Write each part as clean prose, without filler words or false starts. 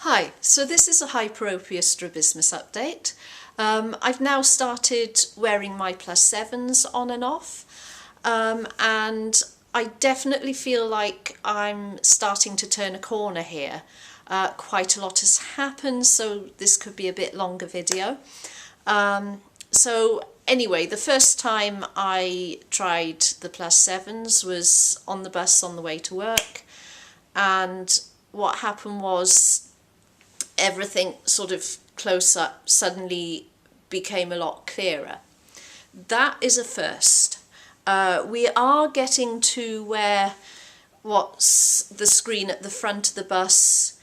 Hi, so this is a Hyperopia strabismus update. I've now started wearing my +7s on and off, and I definitely feel like I'm starting to turn a corner here. Quite a lot has happened, so this could be a bit longer video. So anyway, the first time I tried the +7s was on the bus on the way to work, and what happened was everything sort of close up suddenly became a lot clearer. That is a first. We are getting to where what's the screen at the front of the bus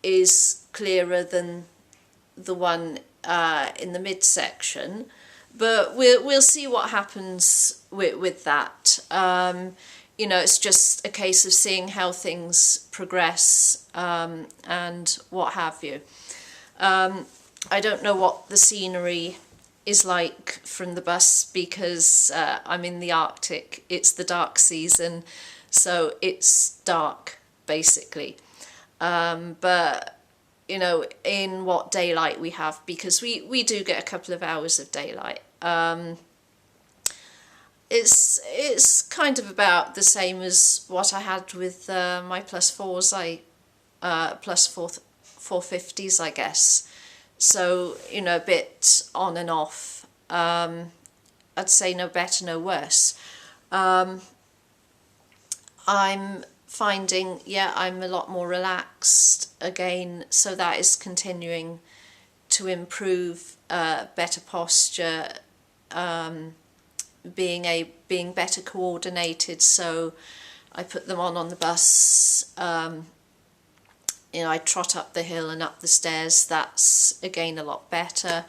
is clearer than the one in the midsection, but we'll see what happens with that. You know, it's just a case of seeing how things progress and what have you. I don't know what the scenery is like from the bus because I'm in the Arctic. It's the dark season, so it's dark basically. But you know, in what daylight we have, because we do get a couple of hours of daylight. It's kind of about the same as what I had with my +4s, +450s, I guess. So, you know, a bit on and off. I'd say no better, no worse. I'm finding, yeah, I'm a lot more relaxed again, so that is continuing to improve, better posture, being better coordinated. So I put them on the bus, you know, I trot up the hill and up the stairs. That's again a lot better.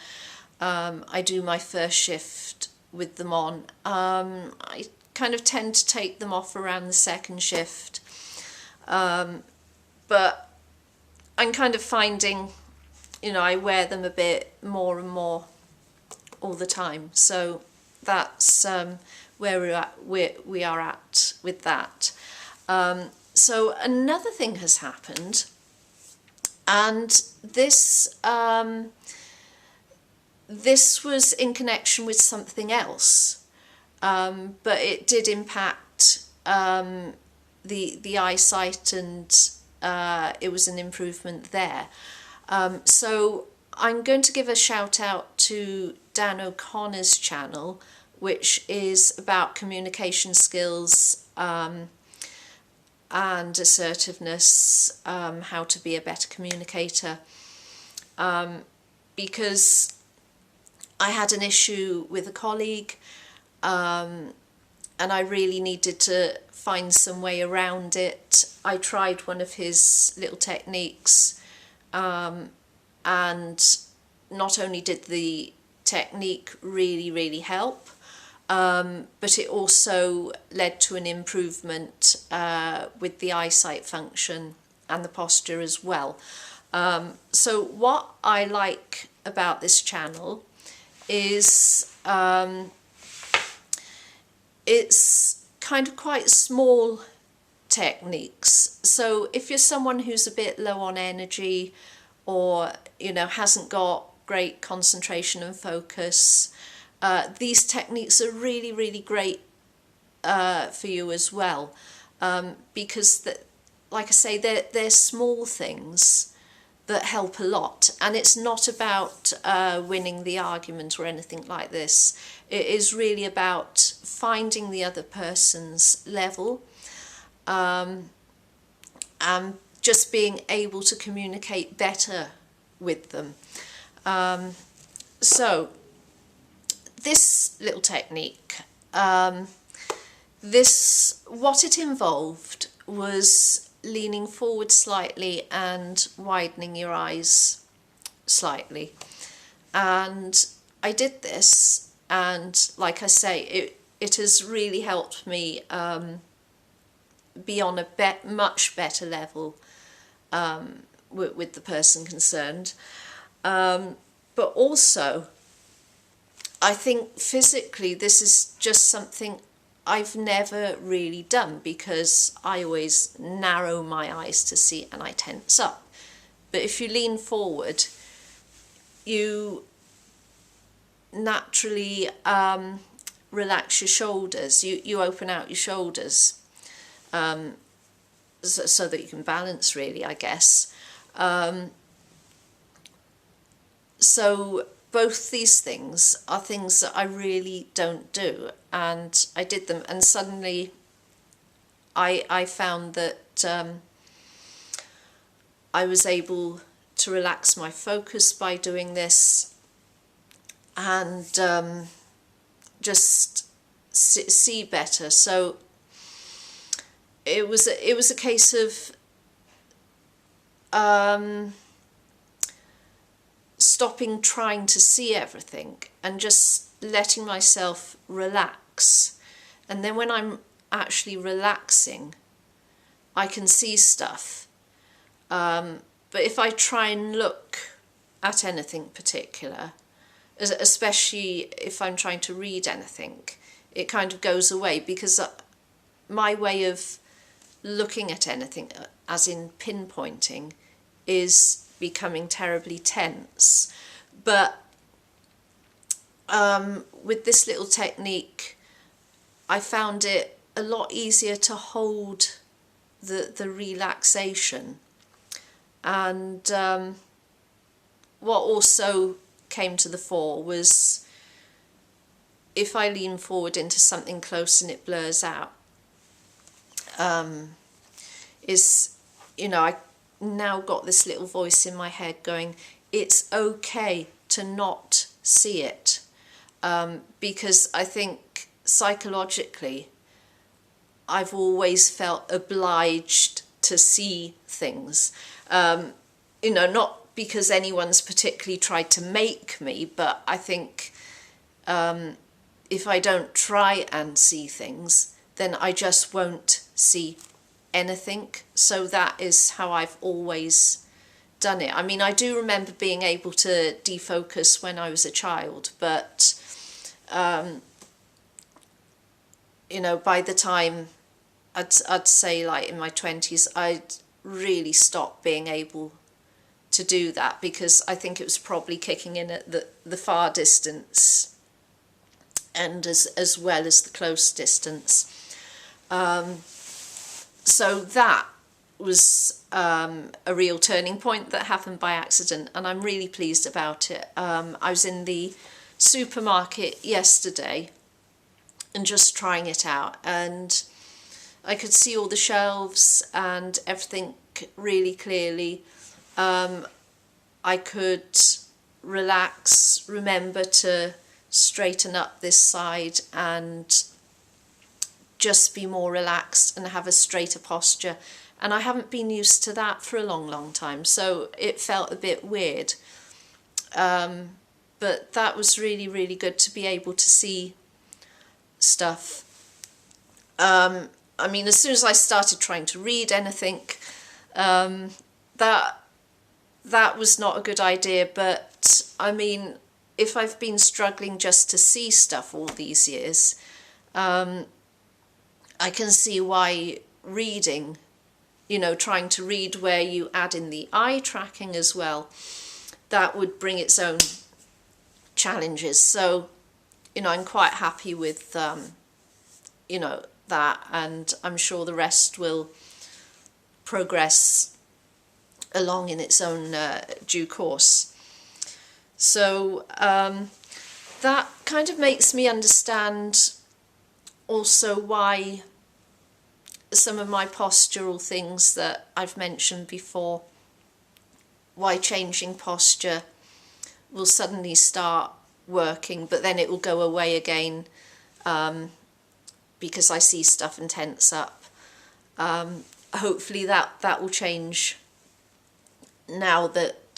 I do my first shift with them on. I kind of tend to take them off around the second shift, but I'm kind of finding, you know, I wear them a bit more and more all the time, so that's where we are at with that. So another thing has happened, and this this was in connection with something else, but it did impact the eyesight, and it was an improvement there. So I'm going to give a shout out to Dan O'Connor's channel, which is about communication skills and assertiveness, how to be a better communicator, because I had an issue with a colleague, and I really needed to find some way around it. I tried one of his little techniques, and not only did the technique really help, but it also led to an improvement with the eyesight function and the posture as well. So what I like about this channel is it's kind of quite small techniques. So if you're someone who's a bit low on energy, or you know, hasn't got great concentration and focus, these techniques are really great for you as well, because like I say, they're small things that help a lot, and it's not about winning the argument or anything like this. It is really about finding the other person's level, and just being able to communicate better with them. So this little technique, what it involved was leaning forward slightly and widening your eyes slightly. And I did this, and like I say, it has really helped me be on a much better level with the person concerned. But also, I think physically this is just something I've never really done, because I always narrow my eyes to see and I tense up. but if you lean forward, you naturally relax your shoulders. You open out your shoulders so that you can balance, really, I guess. So both these things are things that I really don't do, and I did them, and suddenly I found that I was able to relax my focus by doing this, and just see better. So it was a case of stopping trying to see everything and just letting myself relax. And then when I'm actually relaxing, I can see stuff. But if I try and look at anything particular, especially if I'm trying to read anything, it kind of goes away, because my way of looking at anything, as in pinpointing, is becoming terribly tense. But with this little technique, I found it a lot easier to hold the relaxation. And what also came to the fore was, if I lean forward into something close and it blurs out, I now got this little voice in my head going, it's okay to not see it, because I think psychologically I've always felt obliged to see things, not because anyone's particularly tried to make me, but I think if I don't try and see things, then I just won't see anything. So that is how I've always done it. I mean, I do remember being able to defocus when I was a child, but by the time I'd say like in my 20s, I'd really stopped being able to do that, because I think it was probably kicking in at the far distance and as well as the close distance. So that was a real turning point that happened by accident, and I'm really pleased about it. I was in the supermarket yesterday and just trying it out, and I could see all the shelves and everything really clearly. I could relax, remember to straighten up this side and just be more relaxed and have a straighter posture. And I haven't been used to that for a long time, so it felt a bit weird. But that was really, really good to be able to see stuff. I mean, as soon as I started trying to read anything, that was not a good idea. But I mean, if I've been struggling just to see stuff all these years, I can see why reading, trying to read where you add in the eye tracking as well, that would bring its own challenges. So, I'm quite happy with, that, and I'm sure the rest will progress along in its own due course. So that kind of makes me understand also why some of my postural things that I've mentioned before, why changing posture will suddenly start working, but then it will go away again, because I see stuff and tense up. Hopefully that will change now that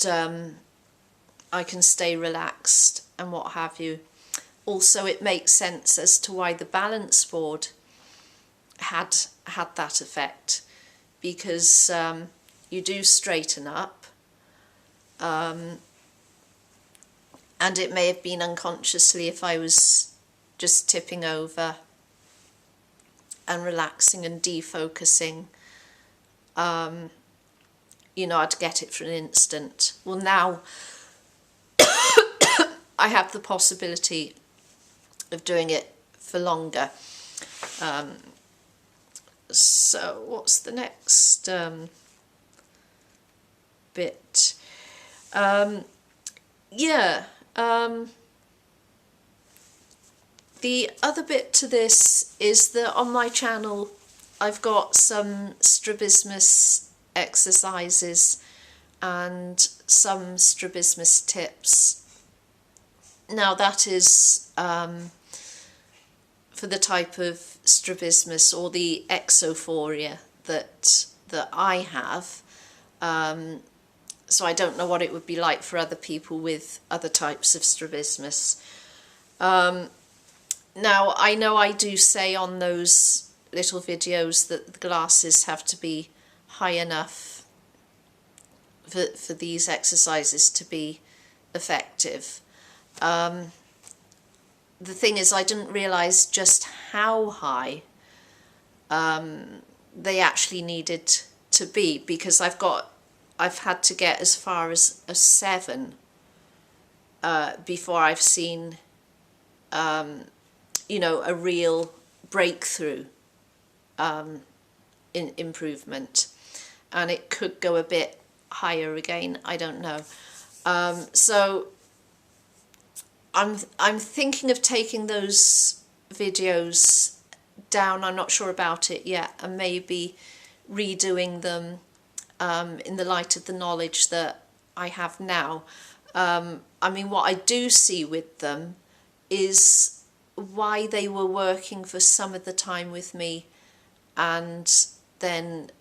I can stay relaxed and what have you. Also, it makes sense as to why the balance board had that effect, because you do straighten up, and it may have been unconsciously if I was just tipping over and relaxing and defocusing, you know, I'd get it for an instant. Well, now I have the possibility of doing it for longer. So what's the next bit? The other bit to this is that on my channel I've got some strabismus exercises and some strabismus tips. Now that is for the type of strabismus or the exophoria that I have. So I don't know what it would be like for other people with other types of strabismus. Now, I know I do say on those little videos that the glasses have to be high enough for these exercises to be effective. The thing is, I didn't realise just how high they actually needed to be, because I've had to get as far as a 7 before I've seen you know, a real breakthrough in improvement, and it could go a bit higher again, I don't know. So I'm thinking of taking those videos down. I'm not sure about it yet, and maybe redoing them in the light of the knowledge that I have now. I mean, what I do see with them is why they were working for some of the time with me and then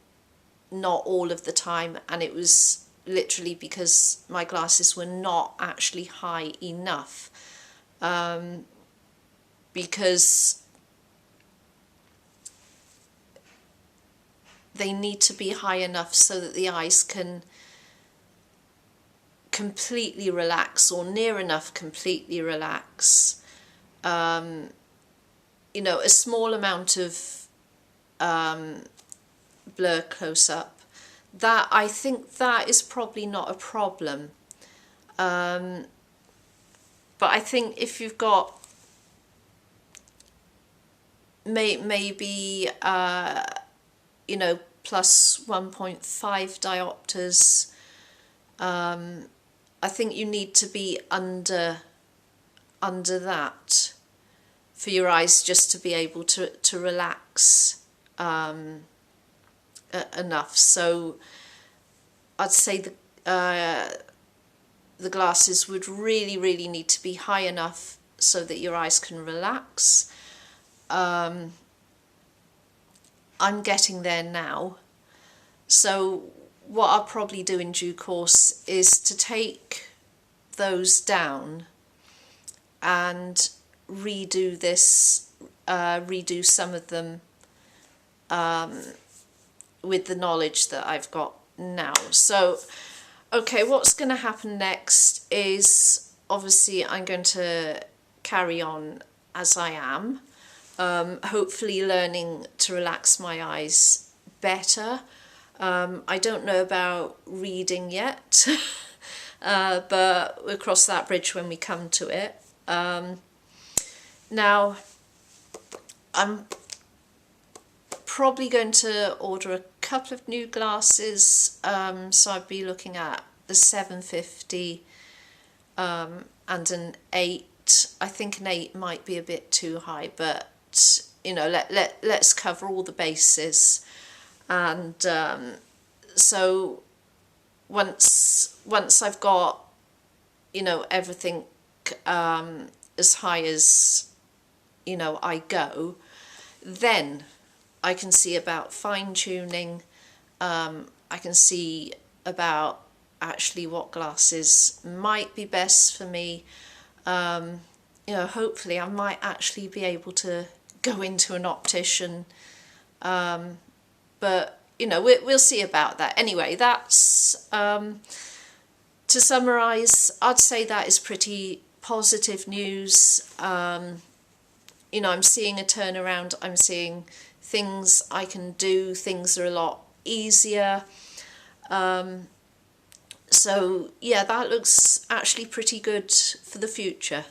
not all of the time, and it was literally because my glasses were not actually high enough, because they need to be high enough so that the eyes can completely relax, or near enough completely relax. You know, a small amount of blur close up, that I think that is probably not a problem. But I think if you've got maybe you know, plus 1.5 diopters, I think you need to be under that for your eyes just to be able to relax enough. So I'd say the glasses would really need to be high enough so that your eyes can relax. I'm getting there now. So what I'll probably do in due course is to take those down and redo this, redo some of them with the knowledge that I've got now. So, okay, what's going to happen next is, obviously I'm going to carry on as I am, hopefully learning to relax my eyes better. I don't know about reading yet, but we'll cross that bridge when we come to it. Now, I'm probably going to order a couple of new glasses, so I'd be looking at the 750 and an 8. I think an 8 might be a bit too high, but you know, let's cover all the bases. And so once I've got, you know, everything as high as, you know, I go, then I can see about fine-tuning. I can see about actually what glasses might be best for me. You know, hopefully I might actually be able to go into an optician, but you know, we'll see about that. Anyway, that's to summarise, I'd say that is pretty positive news. You know, I'm seeing a turnaround. I'm seeing things I can do. Things are a lot easier. So yeah, that looks actually pretty good for the future.